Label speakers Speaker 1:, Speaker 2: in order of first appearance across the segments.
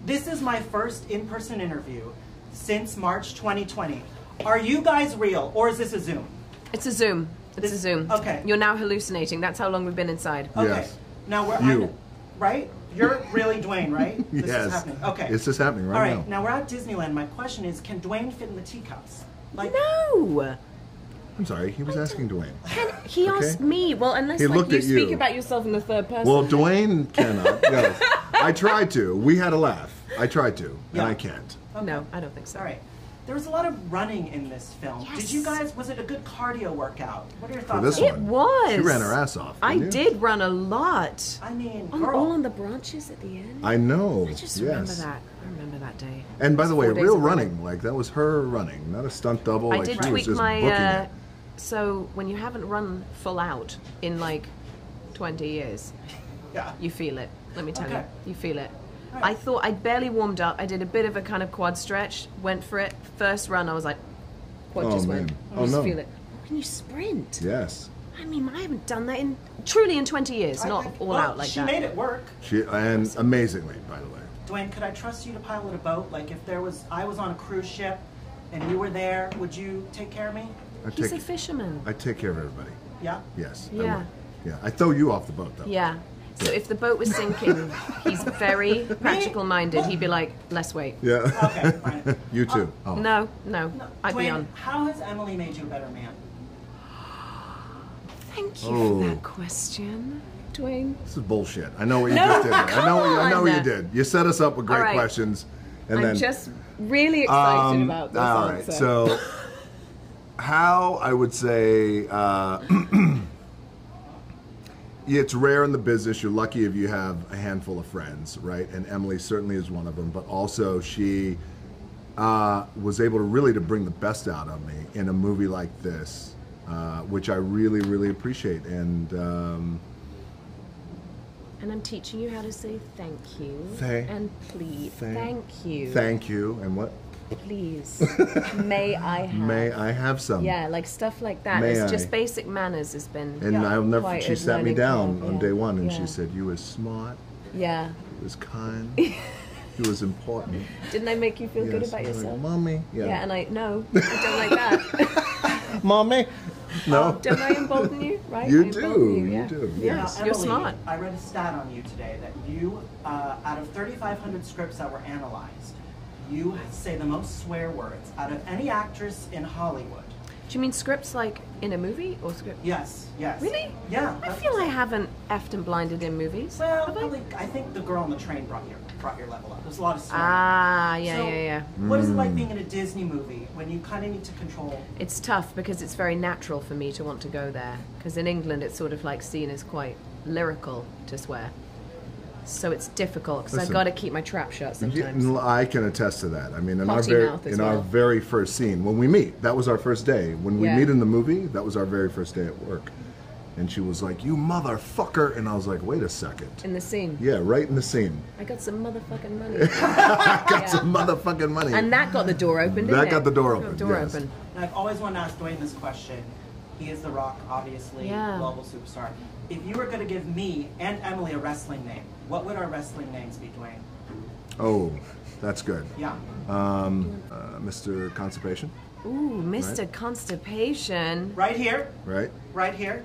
Speaker 1: This is my first in-person interview since March 2020. Are you guys real, or is this a Zoom?
Speaker 2: It's a Zoom. It's a Zoom.
Speaker 1: Okay.
Speaker 2: You're now hallucinating. That's how long we've been inside.
Speaker 1: Okay.
Speaker 3: Yes.
Speaker 1: Now right? You're really Dwayne, right? This is happening. Okay.
Speaker 3: This is happening right now.
Speaker 1: All right. Now we're at Disneyland. My question is, can Dwayne fit in the teacups? Like,
Speaker 2: no.
Speaker 3: I'm sorry, he was asking Dwayne.
Speaker 2: He asked me. Well, unless like, you speak about yourself in the third person.
Speaker 3: Well, Dwayne cannot. No. I tried to. We had a laugh. I tried to, and I can't.
Speaker 1: Okay.
Speaker 2: No, I don't think so.
Speaker 1: All right. There was a lot of running in this film.
Speaker 2: Yes.
Speaker 1: Did you guys, was it a good cardio workout? What are your thoughts
Speaker 3: this
Speaker 1: on
Speaker 3: one?
Speaker 2: It was.
Speaker 3: She ran her ass off.
Speaker 2: I did run a lot.
Speaker 1: I mean,
Speaker 2: all on the branches at the end.
Speaker 3: I know.
Speaker 2: I just remember that. I remember that day.
Speaker 3: And by the way,
Speaker 2: 4 days
Speaker 3: real
Speaker 2: of
Speaker 3: running. Like, that was her running, not a stunt double.
Speaker 2: I
Speaker 3: like,
Speaker 2: did
Speaker 3: she was
Speaker 2: tweak
Speaker 3: just booking
Speaker 2: my.
Speaker 3: it.
Speaker 2: So when you haven't run full out in like 20 years, you feel it. Let me tell you, you feel it. Right. I thought I'd barely warmed up. I did a bit of a kind of quad stretch, went for it. First run, I was like, quad just went. I just feel it. Oh, can you sprint?
Speaker 3: Yes.
Speaker 2: I mean, I haven't done that truly in 20 years, not all out like that.
Speaker 1: She made it work.
Speaker 3: And amazingly, by the way.
Speaker 1: Dwayne, could I trust you to pilot a boat? Like if I was on a cruise ship and you were there, would you take care of me?
Speaker 2: He's a fisherman.
Speaker 3: I take care of everybody.
Speaker 1: Yeah?
Speaker 3: Yes.
Speaker 2: Yeah.
Speaker 3: I throw you off the boat, though.
Speaker 2: Yeah. So if the boat was sinking, he's very practical minded. He'd be like, less weight.
Speaker 3: Yeah.
Speaker 1: Okay, fine.
Speaker 3: You too.
Speaker 2: No. I'd be
Speaker 1: Dwayne,
Speaker 2: on.
Speaker 1: how has Emily made you a better man?
Speaker 2: Thank you for that question, Dwayne.
Speaker 3: This is bullshit. I know what you just did. I know what you did. You set us up with great questions, and
Speaker 2: I'm just really excited about this
Speaker 3: all
Speaker 2: answer.
Speaker 3: Right. So, how I would say. It's rare in the business. You're lucky if you have a handful of friends, right? And Emily certainly is one of them. But also, she was able to bring the best out of me in a movie like this, which I really, really appreciate. And
Speaker 2: I'm teaching you how to say thank you and please.
Speaker 3: Thank
Speaker 2: you.
Speaker 3: Thank you. And what?
Speaker 2: Please. May I have?
Speaker 3: May I have some?
Speaker 2: Yeah, like stuff like that. It's just basic manners has been.
Speaker 3: And I'll never. She sat me down on day one, and
Speaker 2: she
Speaker 3: said, "You was smart.
Speaker 2: Yeah.
Speaker 3: You was kind. You was important."
Speaker 2: Didn't I make you feel good about yourself?
Speaker 3: Like, Mommy.
Speaker 2: Yeah. And I don't like that.
Speaker 3: Mommy. No.
Speaker 2: Don't I embolden you? Right.
Speaker 3: You do. You do.
Speaker 2: Yes.
Speaker 1: Now,
Speaker 2: You're
Speaker 1: Emily,
Speaker 2: smart.
Speaker 1: I read a stat on you today that you, out of 3,500 scripts that were analyzed, you say the most swear words out of any actress in Hollywood.
Speaker 2: Do you mean scripts like in a movie or script?
Speaker 1: Yes.
Speaker 2: Really?
Speaker 1: Yeah.
Speaker 2: I feel I haven't effed and blinded in movies.
Speaker 1: Well, I think The Girl on the Train brought your level up. There's a lot of swearing.
Speaker 2: Yeah.
Speaker 1: What is it like being in a Disney movie when you kind of need to control?
Speaker 2: It's tough because it's very natural for me to want to go there. Because in England it's sort of like seen as quite lyrical to swear. So it's difficult because I've got to keep my trap shut sometimes.
Speaker 3: I can attest to that. I mean, in
Speaker 2: Potty
Speaker 3: our very first scene, when we meet, that was our first day. When we meet in the movie, that was our very first day at work. And she was like, "You motherfucker!" And I was like, "Wait a second."
Speaker 2: In the scene.
Speaker 3: Yeah, right in the scene.
Speaker 2: I got some motherfucking money.
Speaker 3: I got some motherfucking money.
Speaker 2: And that got the door open, didn't it?
Speaker 3: That got the door open.
Speaker 1: And I've always wanted to ask Dwayne this question. He is The Rock, obviously, global superstar. If you were going to give me and Emily a wrestling name, what would our wrestling names be, Dwayne?
Speaker 3: Oh, that's good.
Speaker 1: Yeah.
Speaker 3: Mr. Constipation.
Speaker 2: Ooh, Mr. Constipation.
Speaker 1: Right here.
Speaker 3: Right.
Speaker 1: Right here.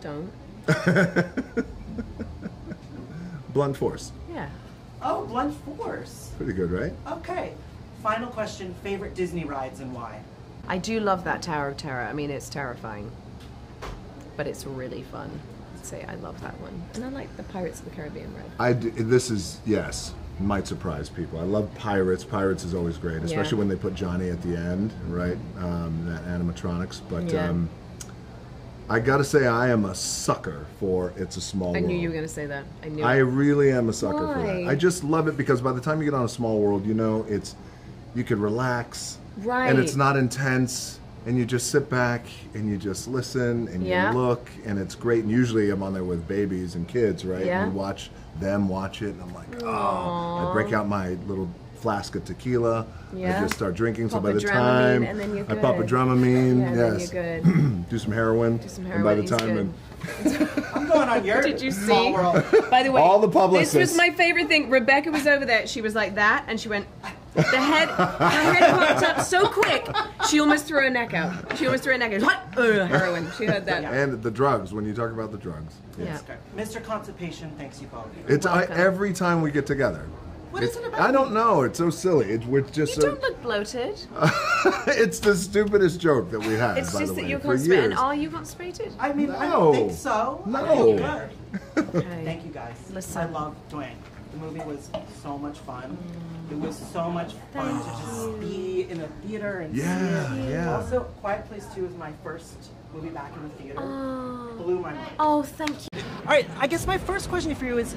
Speaker 2: Don't.
Speaker 3: Blunt Force.
Speaker 2: Yeah.
Speaker 1: Oh, Blunt Force.
Speaker 3: Pretty good, right?
Speaker 1: Okay. Final question, favorite Disney rides and why?
Speaker 2: I do love that Tower of Terror. I mean, it's terrifying, but it's really fun. I'd say I love that one. And I like the Pirates of the Caribbean ride.
Speaker 3: This is, yes, might surprise people. I love Pirates. Pirates is always great, especially when they put Johnny at the end, right? That animatronics. But I gotta say, I am a sucker for It's a Small World.
Speaker 2: I knew you were gonna say that. I knew.
Speaker 3: I really am a sucker for that. I just love it because by the time you get on A Small World, you know, you could relax.
Speaker 2: Right.
Speaker 3: And it's not intense, and you just sit back and you just listen and you look, and it's great. And usually I'm on there with babies and kids, right?
Speaker 2: Yeah.
Speaker 3: And you watch them watch it, and I'm like, oh. I break out my little flask of tequila. I just start drinking. So by the time I pop a Dramamine,
Speaker 2: then you're good.
Speaker 3: do some heroin.
Speaker 2: Do some
Speaker 3: and
Speaker 2: heroin.
Speaker 3: by the time,
Speaker 1: I'm going on your
Speaker 2: Did you
Speaker 1: small
Speaker 2: see?
Speaker 1: world?
Speaker 2: By the way,
Speaker 3: all the publicists.
Speaker 2: This was my favorite thing. Rebecca was over there. She was like that, and she went. Her head popped up so quick. She almost threw her neck out. She almost threw her neck out. What? Heroin. She heard that.
Speaker 3: And the drugs. When you talk about the drugs.
Speaker 2: Yeah.
Speaker 1: Mr. Constipation, thanks you both.
Speaker 3: It's every time we get together.
Speaker 1: What is it about?
Speaker 3: I don't know. It's so silly. We're just
Speaker 2: You don't look bloated.
Speaker 3: It's the stupidest joke that we have.
Speaker 2: It's
Speaker 3: by
Speaker 2: just
Speaker 3: the
Speaker 2: that
Speaker 3: way,
Speaker 2: you're
Speaker 3: for
Speaker 2: constipated.
Speaker 3: years.
Speaker 2: And are you constipated?
Speaker 1: I mean, I
Speaker 3: No.
Speaker 1: don't think so.
Speaker 3: No.
Speaker 2: Okay.
Speaker 1: Thank you guys.
Speaker 2: Listen.
Speaker 1: I love Dwayne. The movie was so much fun. It was so much fun to just be in a theater and see it.
Speaker 3: Yeah.
Speaker 1: Also, Quiet Place 2 was my first movie back in the theater. Blew my mind.
Speaker 2: Oh, thank you.
Speaker 1: All right, I guess my first question for you is,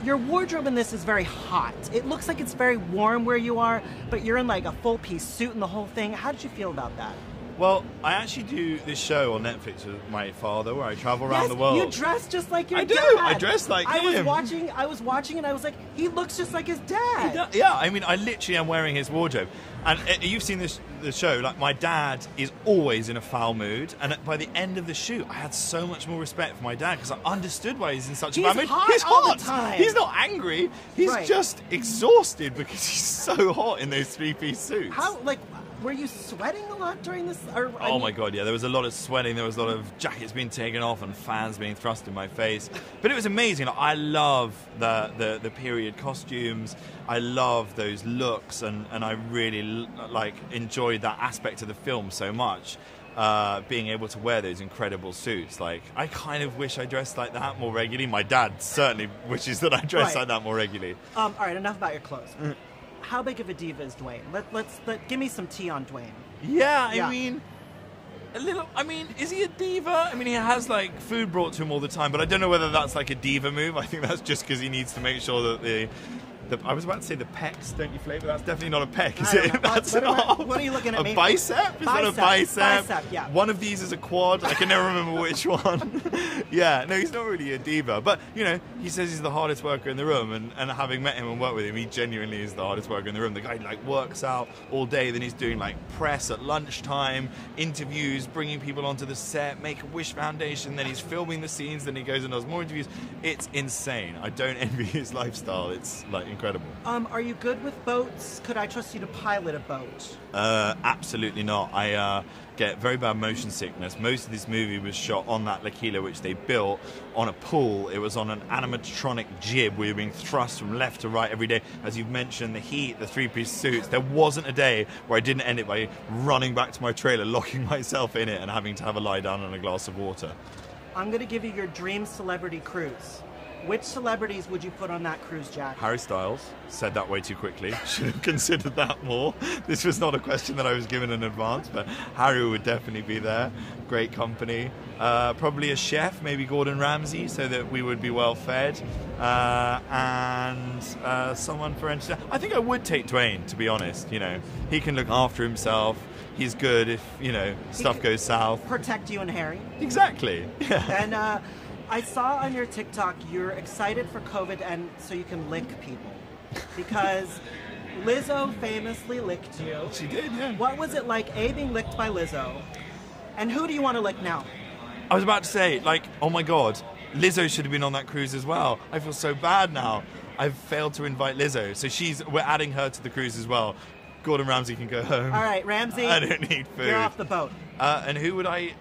Speaker 1: your wardrobe in this is very hot. It looks like it's very warm where you are, but you're in like a full-piece suit and the whole thing. How did you feel about that?
Speaker 4: Well, I actually do this show on Netflix with my father where I travel around the world.
Speaker 1: You dress just like your
Speaker 4: I do.
Speaker 1: dad.
Speaker 4: I dress like
Speaker 1: him.
Speaker 4: him.
Speaker 1: I was watching and I was like, he looks just like his dad.
Speaker 4: Yeah, I mean, I literally am wearing his wardrobe. And you've seen the show, like my dad is always in a foul mood. And by the end of the shoot, I had so much more respect for my dad because I understood why he's in such a bad mood. He's
Speaker 1: all
Speaker 4: hot.
Speaker 1: the time.
Speaker 4: He's not angry. He's just exhausted because he's so hot in those three-piece suits.
Speaker 1: How, like, were you sweating a lot during this?
Speaker 4: My God, yeah. There was a lot of sweating. There was a lot of jackets being taken off and fans being thrust in my face. But it was amazing. Like, I love the period costumes. I love those looks, and I really enjoyed that aspect of the film so much. Being able to wear those incredible suits. Like, I kind of wish I dressed like that more regularly. My dad certainly wishes that I dressed like that more regularly.
Speaker 1: All right, enough about your clothes. How big of a diva is Dwayne? Let's give me some tea on Dwayne.
Speaker 4: Yeah, I mean, a little. I mean, is he a diva? I mean, he has like food brought to him all the time, but I don't know whether that's like a diva move. I think that's just because he needs to make sure that I was about to say the pecs don't deflate, but that's definitely not a pec, is it? That's
Speaker 1: what are you looking at?
Speaker 4: A bicep? Is that a bicep?
Speaker 1: Bicep, yeah.
Speaker 4: One of these is a quad. I can never remember which one. Yeah, no, he's not really a diva. But, you know, he says he's the hardest worker in the room. And having met him and worked with him, he genuinely is the hardest worker in the room. The guy, like, works out all day. Then he's doing, like, press at lunchtime, interviews, bringing people onto the set, Make-A-Wish Foundation. Then he's filming the scenes. Then he goes and does more interviews. It's insane. I don't envy his lifestyle. It's, like, incredible.
Speaker 1: Are you good with boats? Could I trust you to pilot a boat?
Speaker 4: Absolutely not. I get very bad motion sickness. Most of this movie was shot on that L'Aquila, which they built on a pool. It was on an animatronic jib. We were being thrust from left to right every day. As you've mentioned, the heat, the three-piece suits. There wasn't a day where I didn't end it by running back to my trailer, locking myself in it, and having to have a lie down and a glass of water.
Speaker 1: I'm going to give you your dream celebrity cruise. Which celebrities would you put on that cruise, Jack?
Speaker 4: Harry Styles. Said that way too quickly. Should have considered that more. This was not a question that I was given in advance, but Harry would definitely be there. Great company. Probably a chef, maybe Gordon Ramsay, so that we would be well fed. And someone for entertainment. I think I would take Dwayne, to be honest. You know, he can look after himself. He's good if, you know, stuff goes south.
Speaker 1: Protect you and Harry.
Speaker 4: Exactly. Yeah.
Speaker 1: And I saw on your TikTok you're excited for COVID and so you can lick people. Because Lizzo famously licked you.
Speaker 4: She did, yeah.
Speaker 1: What was it like, A, being licked by Lizzo? And who do you want to lick now?
Speaker 4: I was about to say, like, oh my God, Lizzo should have been on that cruise as well. I feel so bad now. I've failed to invite Lizzo. So we're adding her to the cruise as well. Gordon Ramsay can go home.
Speaker 1: All right, Ramsay.
Speaker 4: I don't need food.
Speaker 1: You're off the boat.
Speaker 4: And who would I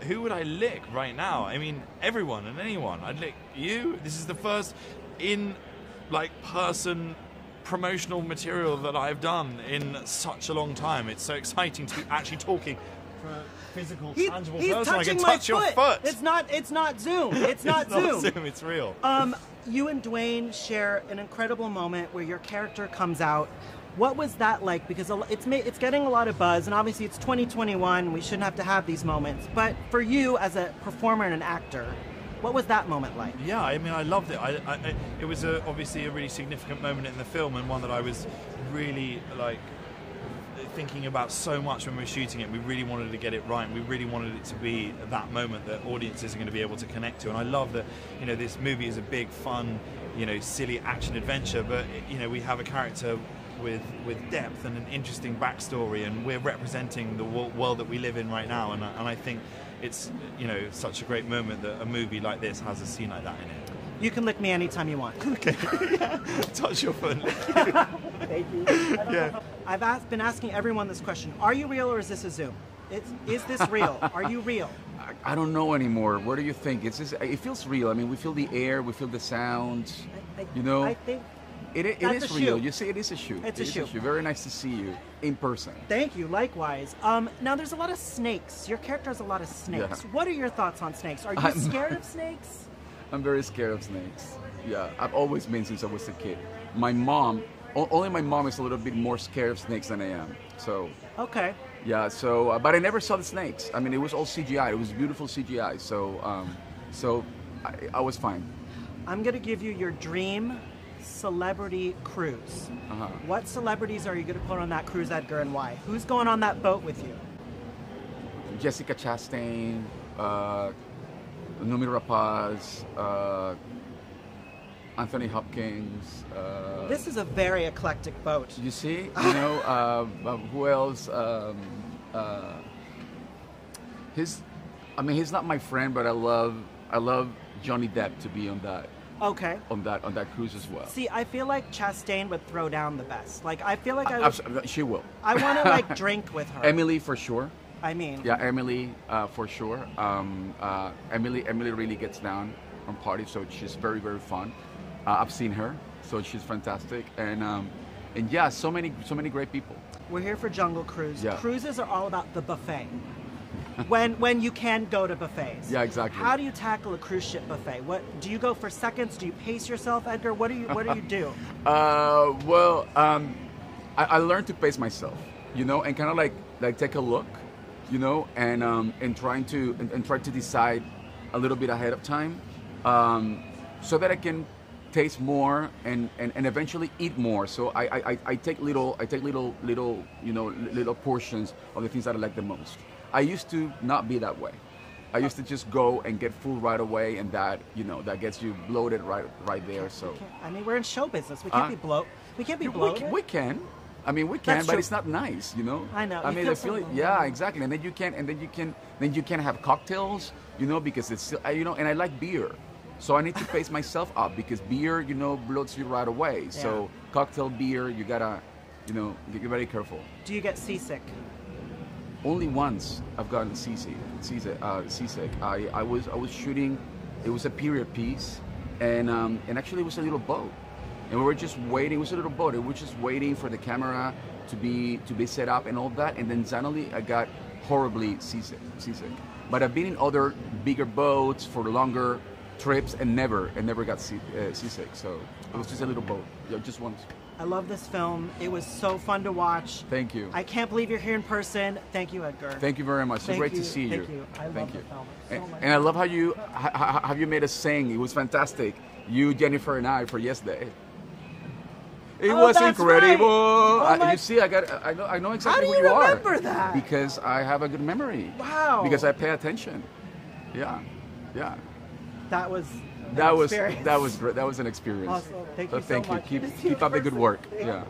Speaker 4: lick right now? I mean, everyone and anyone. I'd lick you. This is the first person promotional material that I've done in such a long time. It's so exciting to be actually talking for a physical, tangible person. I can touch your foot.
Speaker 1: It's not Zoom. It's not Zoom.
Speaker 4: It's real.
Speaker 1: You and Dwayne share an incredible moment where your character comes out. What was that like? Because it's getting a lot of buzz, and obviously it's 2021. We shouldn't have to have these moments. But for you, as a performer and an actor, what was that moment like?
Speaker 4: Yeah, I mean, I loved it. It was obviously a really significant moment in the film, and one that I was really thinking about so much when we were shooting it. We really wanted to get it right. We really wanted it to be that moment that audiences are going to be able to connect to. And I love that, you know, this movie is a big, fun, you know, silly action adventure, but, you know, we have a character with depth and an interesting backstory, and we're representing the world that we live in right now, and I think it's, you know, such a great moment that a movie like this has a scene like that in it.
Speaker 1: You can lick me anytime you want.
Speaker 4: Okay. Yeah. Touch your foot.
Speaker 1: Thank you. Yeah. I've been asking everyone this question. Are you real or is this a Zoom? Is this real? Are you real?
Speaker 5: I don't know anymore. What do you think? It feels real. I mean, we feel the air, we feel the sounds. You know,
Speaker 1: I think
Speaker 5: it is real. You see, it is a shoot.
Speaker 1: It's a shoot.
Speaker 5: Very nice to see you in person.
Speaker 1: Thank you. Likewise. Now there's a lot of snakes. Your character has a lot of snakes.
Speaker 5: Yeah.
Speaker 1: What are your thoughts on snakes? Are you scared of snakes?
Speaker 5: I'm very scared of snakes. Yeah, I've always been since I was a kid. My mom, only my mom is a little bit more scared of snakes than I am. So.
Speaker 1: Okay.
Speaker 5: Yeah. So, but I never saw the snakes. I mean, it was all CGI. It was beautiful CGI. So, I was fine.
Speaker 1: I'm gonna give you your dream celebrity cruise. What celebrities are you gonna put on that cruise, Edgar, and why? Who's going on that boat with you?
Speaker 5: Jessica Chastain, Noomi Rapaz, Anthony Hopkins.
Speaker 1: This is a very eclectic boat.
Speaker 5: You see, you know, who else? He's not my friend, but I love Johnny Depp to be on that.
Speaker 1: Okay.
Speaker 5: On that cruise as well.
Speaker 1: See, I feel like Chastain would throw down the best. Like, I feel like
Speaker 5: she will.
Speaker 1: I want to like drink with her.
Speaker 5: Emily for sure.
Speaker 1: I mean.
Speaker 5: Yeah, Emily for sure. Emily really gets down on parties, so she's very, very fun. I've seen her, so she's fantastic, and yeah, so many great people.
Speaker 1: We're here for Jungle Cruise.
Speaker 5: Yeah.
Speaker 1: Cruises are all about the buffet. when you can go to buffets.
Speaker 5: Yeah, exactly.
Speaker 1: How do you tackle a cruise ship buffet? What do you go for seconds? Do you pace yourself, Edgar? What do you do?
Speaker 5: I learned to pace myself, you know, and kind of like take a look, you know, and try to decide a little bit ahead of time, so that I can taste more and eventually eat more. So I take little you know, little portions of the things that I like the most. I used to not be that way. I used to just go and get full right away, and that, you know, that gets you bloated right there. So
Speaker 1: I mean, we're in show business. We can't be bloated. We can't be bloated.
Speaker 5: We can. I mean, we can,
Speaker 1: That's
Speaker 5: but
Speaker 1: true.
Speaker 5: it's not nice, you know.
Speaker 1: I know.
Speaker 5: I mean, the feeling. Yeah, exactly. And then you can have cocktails, you know, because it's still, you know. And I like beer, so I need to pace myself up because beer, you know, bloats you right away. Yeah. So cocktail beer, you gotta, you know, get very careful.
Speaker 1: Do you get seasick?
Speaker 5: Only once I've gotten seasick. I was shooting. It was a period piece, and actually it was a little boat, and we were just waiting. It was a little boat. And we were just waiting for the camera to be set up and all that, and then suddenly I got horribly seasick. But I've been in other bigger boats for longer trips and never got seasick. So it was just a little boat, just once.
Speaker 1: I love this film. It was so fun to watch.
Speaker 5: Thank you.
Speaker 1: I can't believe you're here in person. Thank you, Edgar.
Speaker 5: Thank you very much. So great to see you.
Speaker 1: Thank you. I love the film so much.
Speaker 5: And I love how you made us sing. It was fantastic. You, Jennifer, and I for yesterday. It was incredible.
Speaker 1: Right.
Speaker 5: You see, I know exactly who you are.
Speaker 1: How do you remember that?
Speaker 5: Because I have a good memory.
Speaker 1: Wow.
Speaker 5: Because I pay attention. Yeah.
Speaker 1: That was
Speaker 5: great. That was an experience.
Speaker 1: Awesome. Thank you so
Speaker 5: thank you.
Speaker 1: much.
Speaker 5: Keep up the good work. Yeah.